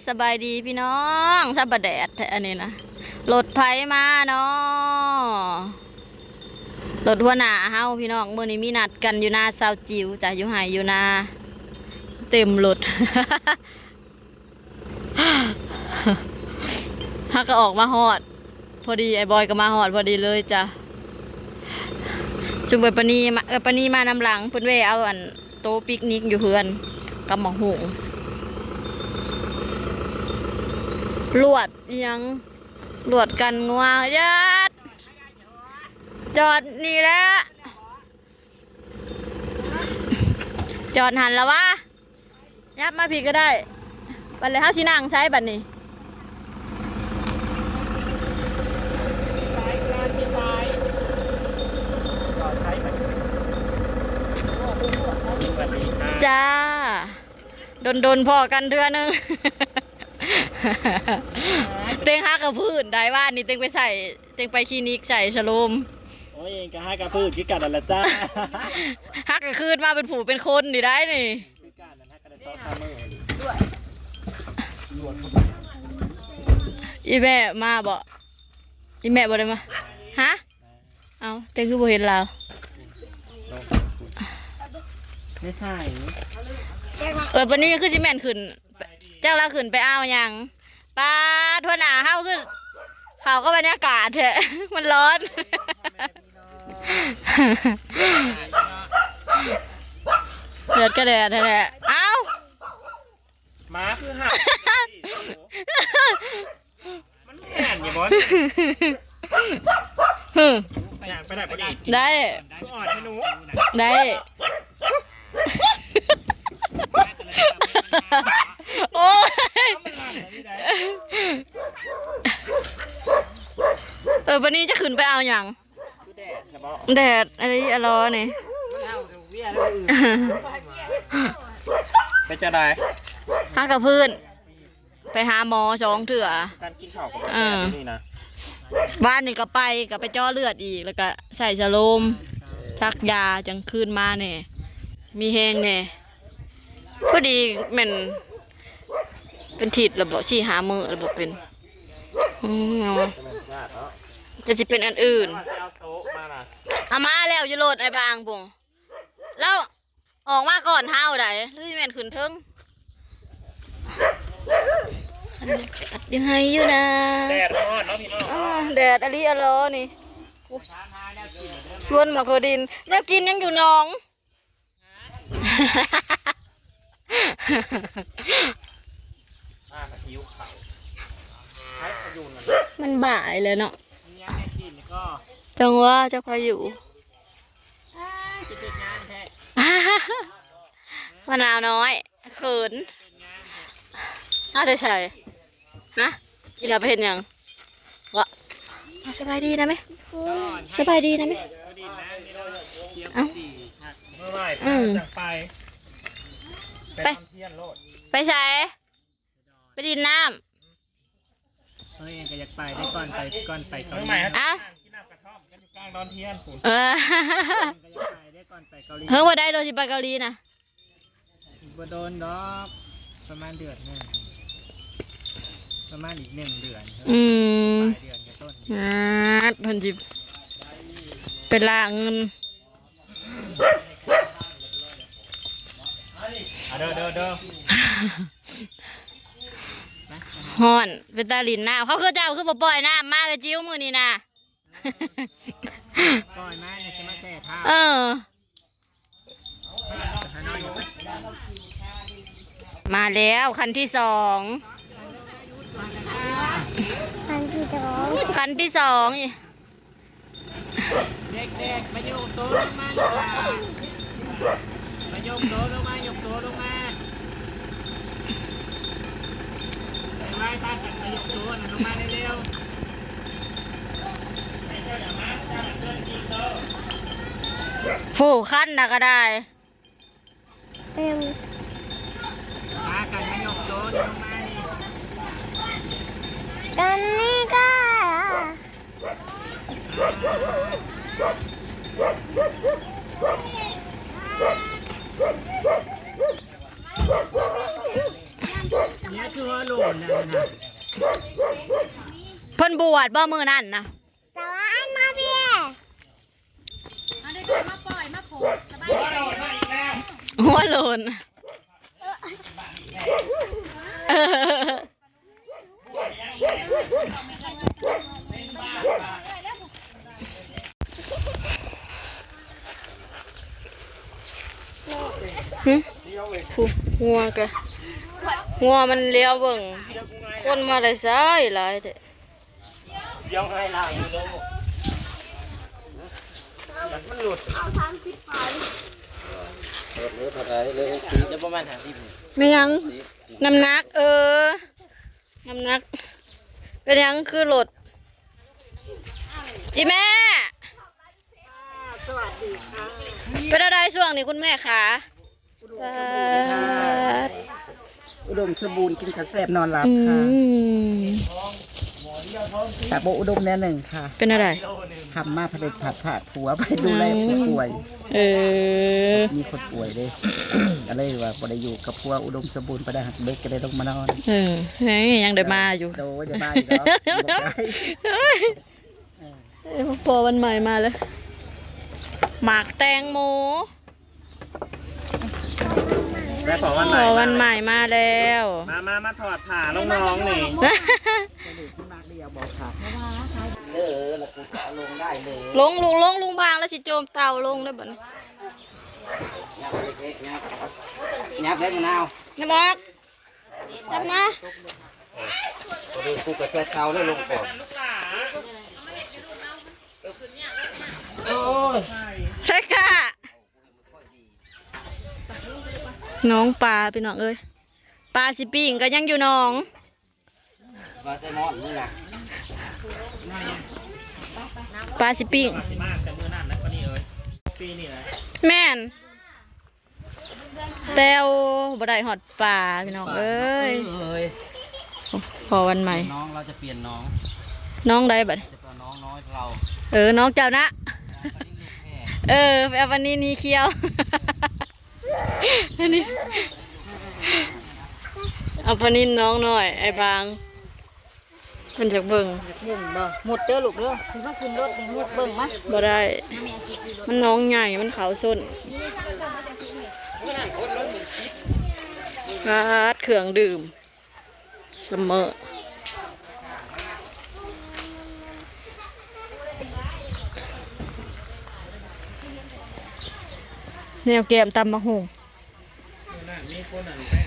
สบายดีพี่น้องซาบะแดดอันนี้นะรถไผมาเนาะรถหัวหน้าเฮาพี่น้องมื้อนี้มีนัดกันอยู่นาซาวจิ๋วจ้ะอยู่ไห้อยู่นาเต็มรถ ฮักก็ออกมาฮอดพอดีไอ้บอยก็มาฮอดพอดีเลยจ้ะซึ่งปนีมาปนีมานำหลังเพิ่นเว้เอาอันโต๊ะปิกนิกอยู่เฮือนกับหมองหูลวดยังลวดกันงัวยัดจอดนี่แหละจอดหันแล้ววะยับมาผิดก็ได้บัดเลยเฮาสินั่งใช้บัดนี้จ้าโดนพอกันเดือนนึง เต็งฮักกับพื้นได้ว่านี่เต็งไปใส่เต็งไปคลินิกใส่ชโลมโอ้ยเองก็ให้กับพืชกิกัดอะไรจ้า ฮักกับคืนมาเป็นผู้เป็นคนดีได้นี่กิกัดนั่นฮักกันได้ซอสข้าวมือด้วยอีแม่มาบ่อีแม่บ่ได้มาฮะเอาเต็งคือบ่เห็นเราไม่ใช่วันนี้คือชิแมนขึ้นเจ้าเราขึ้นไปเอาอย่างปลาทั่วหนาเฮาขึ้นเขาก็บรรยากาศเถอะมันร้อนเดือดกระแดดแท้ๆเอาม้าคือห่ามันแห่นอย่าบอสอย่างไปไหนไปอีกได้คืออ่อนให้หนูได้โอ้ยวันนี้จะขึ้นไปเอาอย่างแดดอะไรอะไรนี่ไปจะได้ฮักกับพื้นไปหาหมอ2 เถื่อการกินข้าวกับนี่นะบ้านนี่ก็ไปเจาะเลือดอีกแล้วก็ใส่ชะโลมทักยาจังคืนมาเนี่ยมีแห้งเนี่ยพอดีมันเป็นถิดระบบชี้หามือระบบเป็นจะเป็นอันอื่นเอามาแล้วจะโหลดไอ้บางพงแล้วออกมาก่อนเท้าได้หรือแม่นขึ้นเทิงยังไงอยู่นะแดดร้อนเนาะพี่น้องแดดอะไรอะล้อนี่ส่วนหมากโคดินแล้วกินยังอยู่น้องมันบ่ายเลยเนาะจังว่าจะพาอยู่มะนาวน้อยเขินน่าจะใช่นะอีเราไปเห็นยังวะสบายดีนะไหมสบายดีนะไหมเอ้าไปใส่ไปดินน้ำเฮ้ยก็อยากไปได้ก่อนไปเกาหลีอ่ะกินน้ำกระท่อมกันอยู่กลางดอนเทียนผมเฮ้ยว่าได้โดนจิไปเกาหลีนะบ่โดนดอกประมาณเดือนนึงประมาณอีก1 เดือนปลายเดือนกับต้นโดนจิเป็นล่าเงินเด้อฮอนเป็นตาลินน้ำเขาคือเจ้าคือปล่อยน้ำมากเลยจิ้วมือนี่นะปล่อยมาเนี่ยจะมาแก่ท่ามาแล้วคันที่ 2คันที่ 2เด็กๆมาโยกโต๊ะลงมาลูกหลานมาโยกโต๊ะลงมาโยกโต๊ะลงมาไล่ตากันมาโยกโต๊ะลงมาเร็วผู้ขั้นนะก็ได้มากันมาโยกโต๊ะลงมาตอนนี้ก็เนี่ยคือ โลนนะนะ เพิ่นบวชบ่มื้อนั้นนะ แต่ว่าอันมาพี่ หัวโลนเออหึผู้หัวกะหัวมันเลี้ยวเบิ่งคนมาได้ซ้ายหลายเด้ ยังไงล่ะอยู่โลมันหลุดเอา30ไปเหลือเท่าไหร่เหลือ60จะประมาณ50 ไม่ยังน้ำหนักน้ำหนักเป็นยังคือรถอีแม่ สวัสดีค่ะ เป็นอะไรช่วงนี้คุณแม่คะ อุดมสมบูรณ์กินข้าวแซ่บนอนหลับ อื ค่ะ ม แต่โบอุดมแน่หนึ่งค่ะ เป็นอะไร ทำมาผลิตผัดผัดผัวไปดูแลผู้ป่วย เออ มีคนป่วยเลยก็เลยว่าบ่ได้อยู่กับผัวอุดมสมบูรณ์ไปได้หักเบิกก็เลยต้องมานอน เออเฮ้ยยังได้มาอยู่ โดยเดี๋ยวมาอีกแล้วบอกได้ เอ้ยพอวันใหม่มาเลยหมากแตงโม แม่ขอวัน พ ไหน อวันใหม่มาแล้ว มาถอดผ่าน้องๆนี่ ที่มากเดียวบอกค่ะแล้วกูจะเอาลงได้เลย ลุงพางแล้วสิโจมเต่าลงได้บ่เนี่ย ยับเล็กๆยับเล็กมะนาว นี่หมอกจับมา ดูกูกับเจ้าเตาแล้วลงก่อนโอ้ย ใช่ค่ะน้องปลาพี่น้องเอ้ยปลาสิปิ่งก็ยังอยู่น้อง มาใส่หม้อนี่นะ ปลาสิปิ่ง มากแต่มือนั่นนะก็นี่เอ้ยปีนี่นะ แม่นแต้วบ่ได้หอดปลาพี่น้องเอ้ยพอวันใหม่ น้องเราจะเปลี่ยนน้อง น้องได้บัด จะเป็นน้องน้อยเรา น้องเจ้านะไปเอาวันนี้นี่เคี้ยวอันนี้เอาปลานินน้องหน่อยไอ้บางมันจะเบิ่ง หนึ่งบ่หมดเด้อลูกเด้อคุณพ่อขึ้นรถนี่หมดเบิ่งมั้ย บ่ได้ มันน้องใหญ่มันขาวส้นราดเครื่องดื่มเสมอแนวแกมตำมะฮง นั่นมีคนนั่นแป้ง